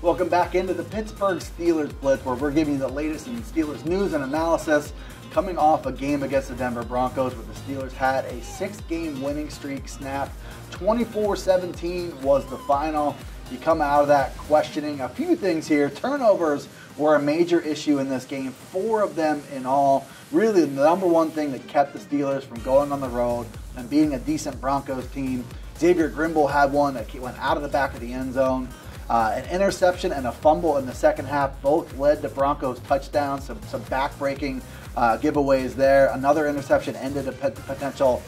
Welcome back into the Pittsburgh Steelers Blitz, where we're giving you the latest in Steelers news and analysis coming off a game against the Denver Broncos, where the Steelers had a 6-game winning streak snapped. 24-17 was the final. You come out of that questioning a few things here. Turnovers were a major issue in this game, 4 of them in all. Really the number one thing that kept the Steelers from going on the road and beating a decent Broncos team. Xavier Grimble had one that went out of the back of the end zone. An interception and a fumble in the second half both led to Broncos touchdowns, some back-breaking giveaways there. Another interception ended a potential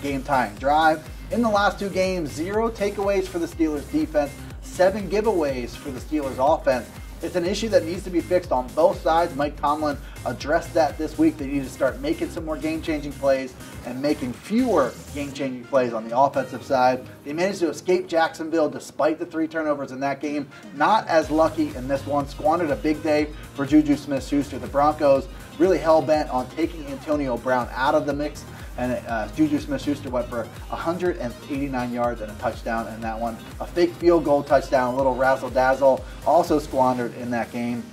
game-tying drive. In the last 2 games, 0 takeaways for the Steelers defense, 7 giveaways for the Steelers offense. It's an issue that needs to be fixed on both sides. Mike Tomlin addressed that this week. They need to start making some more game-changing plays and making fewer game-changing plays on the offensive side. They managed to escape Jacksonville despite the 3 turnovers in that game. Not as lucky in this one. Squandered a big day for JuJu Smith-Schuster. The Broncos really hell-bent on taking Antonio Brown out of the mix. And JuJu Smith-Schuster went for 189 yards and a touchdown in that one. A fake field goal touchdown, a little razzle-dazzle, also squandered in that game.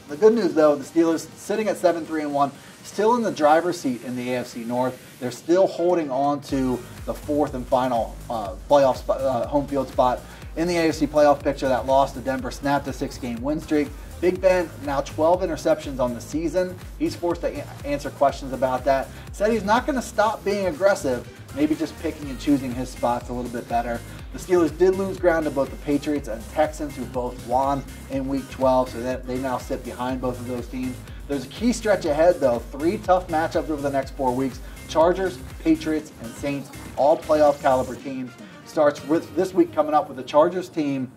The good news, though, the Steelers sitting at 7-3-1, still in the driver's seat in the AFC North. They're still holding on to the 4th and final playoff spot, home field spot in the AFC playoff picture. That loss to Denver snapped a 6-game win streak. Big Ben, now 12 interceptions on the season. He's forced to answer questions about that. Said he's not going to stop being aggressive, maybe just picking and choosing his spots a little bit better. The Steelers did lose ground to both the Patriots and Texans, who both won in Week 12, so that they now sit behind both of those teams. There's a key stretch ahead, though. 3 tough matchups over the next 4 weeks. Chargers, Patriots, and Saints, all playoff caliber teams. Starts with this week coming up with the Chargers team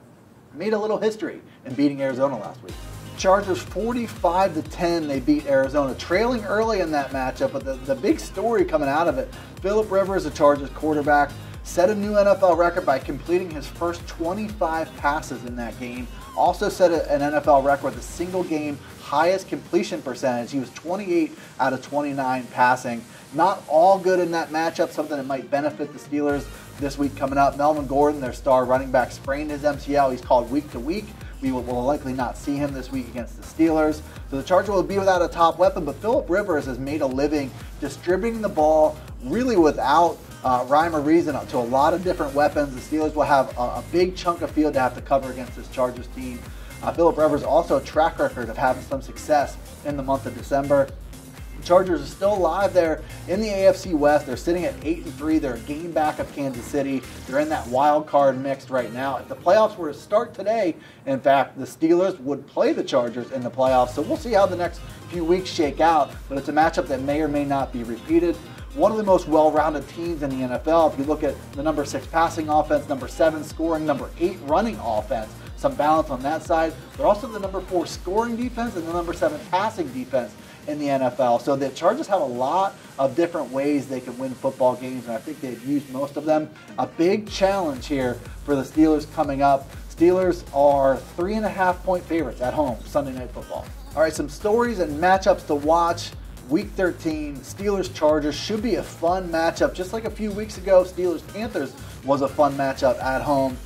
made a little history in beating Arizona last week. Chargers 45-10, they beat Arizona, trailing early in that matchup, but the big story coming out of it, Philip Rivers, the Chargers quarterback, set a new NFL record by completing his first 25 passes in that game. Also set an NFL record with a single game highest completion percentage. He was 28 out of 29 passing. Not all good in that matchup, something that might benefit the Steelers this week coming up. Melvin Gordon, their star running back, sprained his MCL. He's called week to week. We will likely not see him this week against the Steelers. So the Chargers will be without a top weapon, but Philip Rivers has made a living distributing the ball really without rhyme or reason to a lot of different weapons. The Steelers will have a big chunk of field to have to cover against this Chargers team. Philip Rivers also a track record of having some success in the month of December. The Chargers are still alive there in the AFC West. They're sitting at 8-3. They're a game back of Kansas City. They're in that wild card mix right now. If the playoffs were to start today, in fact, the Steelers would play the Chargers in the playoffs. So we'll see how the next few weeks shake out, but it's a matchup that may or may not be repeated. One of the most well-rounded teams in the NFL. If you look at the number 6 passing offense, number 7 scoring, number 8 running offense, some balance on that side. They're also the number 4 scoring defense and the number 7 passing defense in the NFL. So the Chargers have a lot of different ways they can win football games, and I think they've used most of them. A big challenge here for the Steelers coming up. Steelers are 3.5-point favorites at home Sunday Night Football. All right, some stories and matchups to watch. Week 13, Steelers-Chargers should be a fun matchup. Just like a few weeks ago, Steelers-Panthers was a fun matchup at home.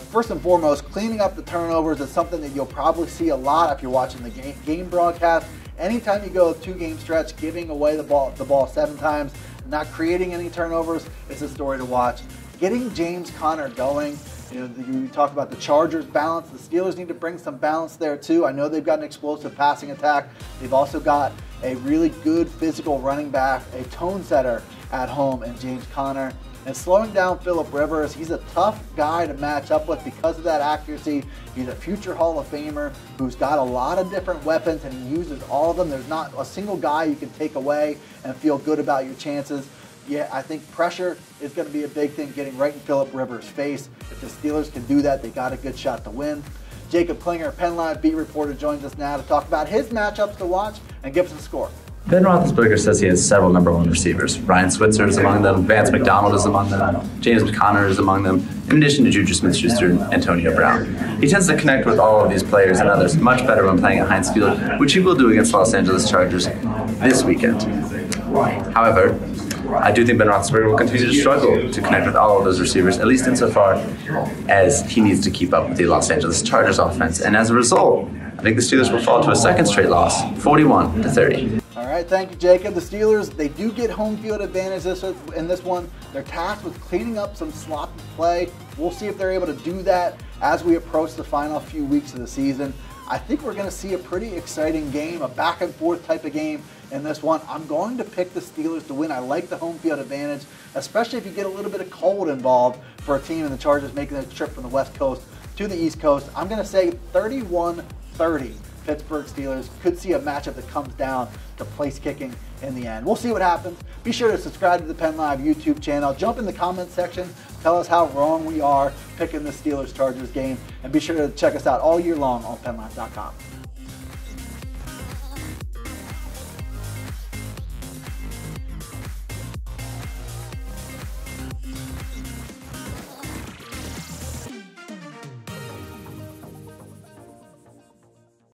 First and foremost, cleaning up the turnovers is something that you'll probably see a lot if you're watching the game broadcast. Anytime you go a 2-game stretch, giving away the ball 7 times, not creating any turnovers, is a story to watch. Getting James Conner going. You talk about the Chargers balance. The Steelers need to bring some balance there too. I know they've got an explosive passing attack. They've also got a really good physical running back, a tone setter at home in James Conner. And slowing down Philip Rivers, he's a tough guy to match up with because of that accuracy. He's a future Hall of Famer who's got a lot of different weapons and he uses all of them. There's not a single guy you can take away and feel good about your chances. Yeah, I think pressure is going to be a big thing, getting right in Philip Rivers' face. If the Steelers can do that, they got a good shot to win. Jacob Klinger, PennLive beat reporter, joins us now to talk about his matchups to watch and give us a score. Ben Roethlisberger says he has several #1 receivers. Ryan Switzer is among them, Vance McDonald is among them, James Conner is among them, in addition to JuJu Smith-Schuster and Antonio Brown. He tends to connect with all of these players and others much better when playing at Heinz Field, which he will do against Los Angeles Chargers this weekend. However, I do think Ben Roethlisberger will continue to struggle to connect with all of those receivers, at least insofar as he needs to keep up with the Los Angeles Chargers offense. And as a result, I think the Steelers will fall to a second straight loss, 41-30. All right, thank you, Jacob. The Steelers, they do get home field advantage in this one. They're tasked with cleaning up some sloppy play. We'll see if they're able to do that as we approach the final few weeks of the season. I think we're going to see a pretty exciting game, a back and forth type of game in this one. I'm going to pick the Steelers to win. I like the home field advantage, especially if you get a little bit of cold involved for a team in the Chargers making a trip from the West Coast to the East Coast. I'm going to say 31-30. Pittsburgh Steelers could see a matchup that comes down to place kicking in the end. We'll see what happens. Be sure to subscribe to the PennLive YouTube channel. Jump in the comment section. Tell us how wrong we are picking the Steelers-Chargers game. And be sure to check us out all year long on PennLive.com.